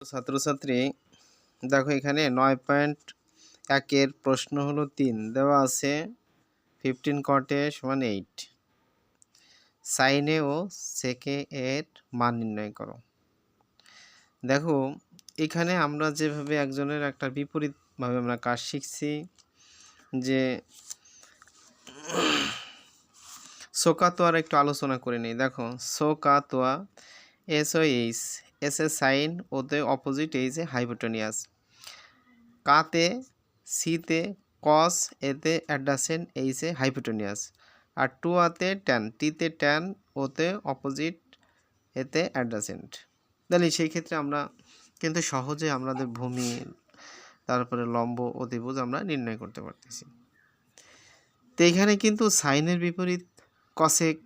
ছাত্রছাত্রী, দেখো এখানে 9.1 প্রশ্ন হলো 3 দেওয়া আছে 15 cot A = 8, sin A O sec A এর মান নির্ণয় করো। দেখো এখানে আমরা যেভাবে একজনের একটা বিপরীতভাবে আমরা কাজ শিখছি, যে শোকাতোয়ার একটু আলোচনা করে নিই। দেখো sohcahtoa S O H, S এ সাইন, ওতে অপোজিট এইচে হাইপোটেনিয়াস, কাতে সিতে কস, এতে অ্যাডজাসেন্ট এইচে হাইপোটেনিয়াস, আর টু আতে ট্যান, টিতে ট্যান, ওতে অপোজিট, এতে অ্যাডজাসেন্ট। তাহলে সেই ক্ষেত্রে আমরা কিন্তু সহজে আমাদের ভূমি, তারপরে লম্ব, অতিভুজ আমরা নির্ণয় করতে পারতেছি। তো এখানে কিন্তু সাইনের বিপরীত কসেক,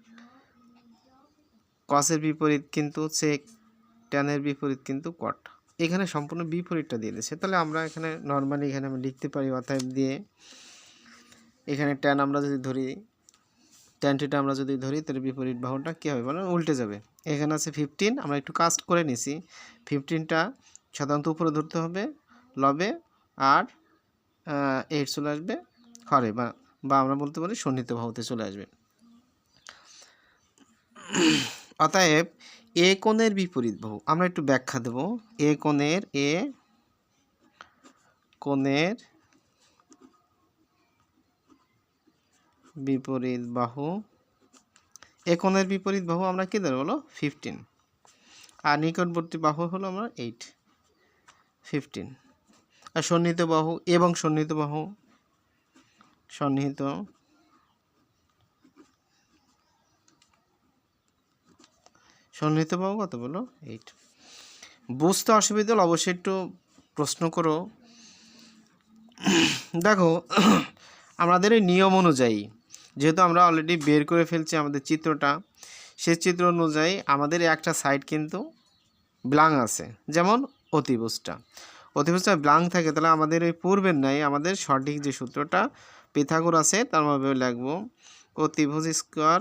কসের বিপরীত কিন্তু সেক, ট্যানের বিপরীত কিন্তু কট। এখানে সম্পূর্ণ বিপরীতটা দিয়ে দিয়েছে। তাহলে আমরা এখানে নর্মালি এখানে আমরা লিখতে পারি অতএব দিয়ে, এখানে ট্যান আমরা যদি ধরি, ট্যান থিটা আমরা যদি ধরি, তাহলে বিপরীত বাহুটা কী হবে, মানে উল্টে যাবে। এখানে আছে 15, আমরা একটু কাস্ট করে নিছি, 15টা সাধারণত উপরে ধরতে হবে লবে, আর 8 চলে আসবে হরে, বা আমরা বলতে পারি সন্নিহিত বাহুতে চলে আসবে। অতএব এ কোণের বিপরীত বাহু আমরা একটু ব্যাখ্যা দেব। এ কোণের বিপরীত বাহু, এ কোণের বিপরীত বাহু আমরা কি ধরবো, হলো 15, আর নিকটবর্তী বাহু হলো আমরা 8, 15। আর সন্নিহিত বাহু এবং সন্নিহিত বাহু, সন্নিহিত বাহু কত বলো, 8। বুঝতে অসুবিধা হলে অবশ্যই একটু প্রশ্ন করো। দেখো আমাদের এই নিয়ম অনুযায়ী, যেহেতু আমরা অলরেডি বের করে ফেলছি আমাদের চিত্রটা, সেই চিত্র অনুযায়ী আমাদের একটা সাইড কিন্তু ব্লাং আছে, যেমন অতিভুজটা ব্লাং থাকে, তাহলে আমাদের এই পূর্বের নাই আমাদের সঠিক যে সূত্রটা পিথাগোরাসে, তার ভাবে লিখব অতিভুজ স্কয়ার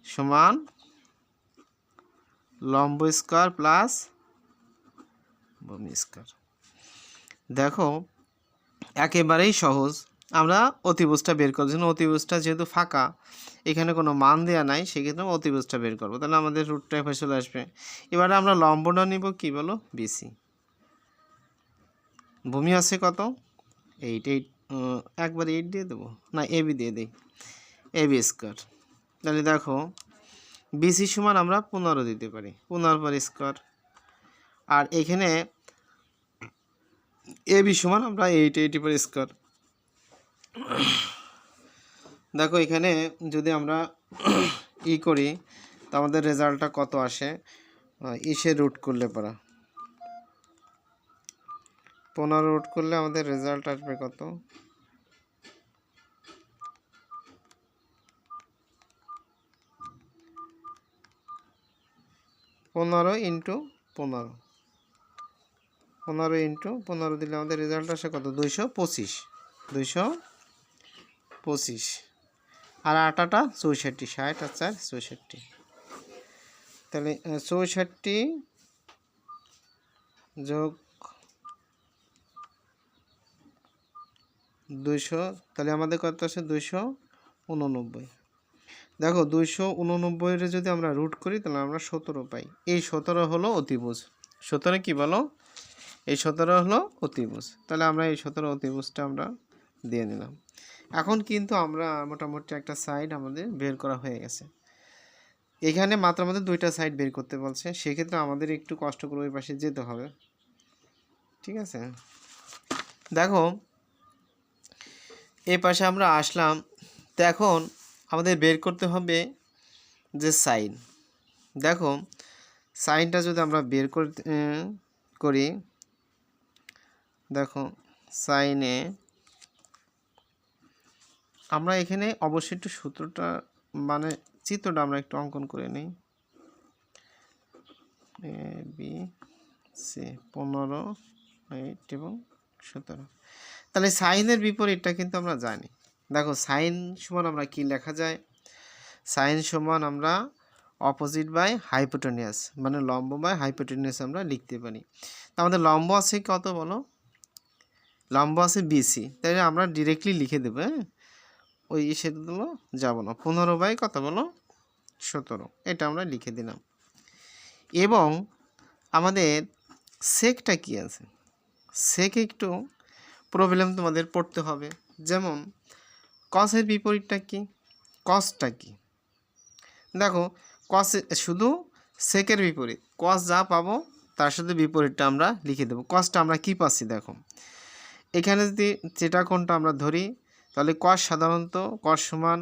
সমান লম্ব স্কয়ার প্লাস ভূমি স্কয়ার। দেখো একেবারেই সহজ, আমরা অতিভুজটা বের করার জন্য, অতিভুজটা যেহেতু ফাঁকা, এখানে কোনো মান দেওয়া নাই, সেক্ষেত্রে অতিভুজটা বের করবো, তাহলে আমাদের রুটটা এভাবে চলে আসবে। এবারে আমরা লম্বটা নিব কি বলো, বিসি। ভূমি আছে কত, 8, একবার 8 দিয়ে দেবো, না এবি দিয়ে দিই, এবি স্কয়ার। তাহলে দেখো বিসি সমান আমরা 15 দিতে পারি, 15 পর স্কয়ার, আর এখানে এবি সমান আমরা 80 পর স্কয়ার। দেখো এখানে যদি আমরা করি, তো আমাদের রেজাল্টটা কত আসে, ইসে রুট করলে পরা 15 রুট করলে আমাদের রেজাল্ট আসবে কত, 15 ইন্টু 15, 15 ইন্টু 15 দিলে আমাদের রেজাল্ট আসে কত, 225, আর আটাটা 64, 60 আর 4 64, তাহলে 64 যোগ 200, তাহলে আমাদের কত আসে 289। দেখো 289 যদি আমরা রুট করি, তাহলে আমরা 17 পাই। এই 17 হলো অতিভুজ। 17 কি বলো, এই 17 হলো অতিভুজ। তাহলে আমরা এই 17 অতিভুজটা আমরা দিয়ে নিলাম। এখন কিন্তু আমরা মোটামুটি একটা সাইড আমাদের বের করা হয়ে গেছে। এখানে মাত্র আমাদের দুইটা সাইড বের করতে বলছে, সেক্ষেত্রে আমাদের একটু কষ্ট করে ওই পাশে যেতে হবে, ঠিক আছে। দেখো এই পাশে আমরা আসলাম, তো এখন আমাদের বের করতে হবে যে সাইন। দেখো সাইনটা যদি আমরা বের করি, দেখো সাইনে আমরা এখানে অবশ্যই একটু সূত্রটা, মানে চিত্রটা আমরা একটু অঙ্কন করে নিই। এ বি সি 15, 8 এবং 17। তাহলে সাইনের বিপরীতটা কিন্তু আমরা জানি। দেখো সাইন সমান আমরা কি লেখা যায়, সাইন সমান আমরা অপোজিট বাই হাইপোটেনিয়াস, মানে লম্ব বাই হাইপোটেনিয়াস আমরা লিখতে পারি। তা আমাদের লম্ব আছে কত বলো, লম্ব আছে বিসি, তাই আমরা ডিরেক্টলি লিখে দেবো। হ্যাঁ, ওই সেগুলো যাব না। 15 বাই কত বলো, 17, এটা আমরা লিখে দিলাম। এবং আমাদের সেকটা কি আছে, সেক একটু প্রবলেম তোমাদের পড়তে হবে। যেমন কসের বিপরীতটা কি, কসটা কি, দেখো কস শুধু সেকের বিপরীত, কস যা পাবো তার সাথে বিপরীতটা আমরা লিখে দেবো। কসটা আমরা কি পাচ্ছি দেখো, এখানে যদি যেটা কোনটা আমরা ধরি, তাহলে কস সাধারণত কস সমান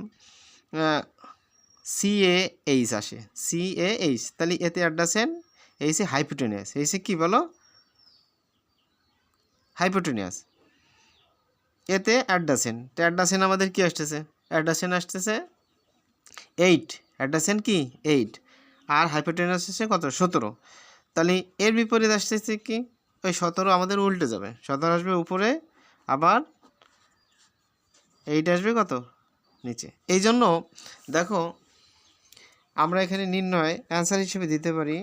CAH আসে, CAH, তাহলে এতে অ্যাডজাসেন্ট, এইসে হাইপোটেনিয়াস, এইসে কি বলো, হাইপোটেনিয়াস, এতে অ্যাডজাসেন্ট, অ্যাডজাসেন্ট আমাদের কি আসতেছে, অ্যাডজাসেন্ট আসতেছে 8, অ্যাডজাসেন্ট কি 8, আর হাইপোটেনিয়াস আসছে কত 17, তাহলে এর বিপরীত আসতেছে কি, ওই 17 আমাদের উল্টে যাবে, 17 আসবে উপরে, আবার 8 আসবে কত নিচে। এই জন্য দেখো আমরা এখানে নির্ণয় অ্যান্সার হিসেবে দিতে পারি,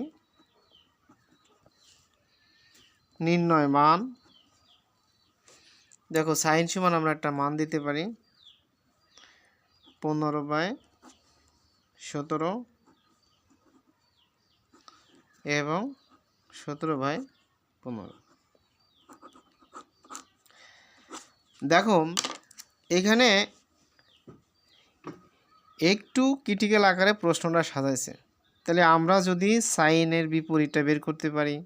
নির্ণয় মান, দেখো সাইন সমান আমরা একটা মান দিতে পারি 15/17 এবং 17/15। দেখো এখানে একটু ক্রিটিক্যাল আকারে প্রশ্নটা সাজাইছে, তাহলে আমরা যদি সাইনের বিপরীতটা বের করতে পারি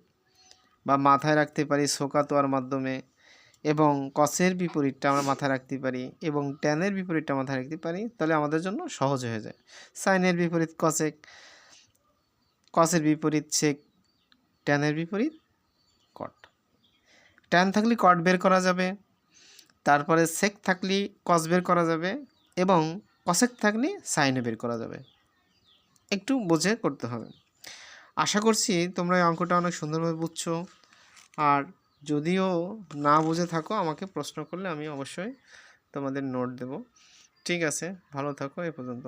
বা মাথায় রাখতে পারি শোকাতোয়ার মাধ্যমে, এবং কসের বিপরীতটা আমরা মাথায় রাখতে পারি এবং ট্যানের বিপরীতটা মাথায় রাখতে পারি, তাহলে আমাদের জন্য সহজ হয়ে যায়। সাইনের বিপরীত কসেক, কসের বিপরীত সেক, ট্যানের বিপরীত কট, ট্যান থাকলে কট বের করা যাবে, তারপরে সেক থাকলে কস বের করা যাবে, এবং কসেক থাকলে সাইনে বের করা যাবে। একটু বুঝে করতে হবে। আশা করছি তোমরা এই অঙ্কটা অনেক সুন্দরভাবে বুঝছো, আর যদিও না বুঝে থাকো আমাকে প্রশ্ন করলে আমি অবশ্যই তোমাদের নোট দেব। ঠিক আছে, ভালো থাকো, এ পর্যন্ত।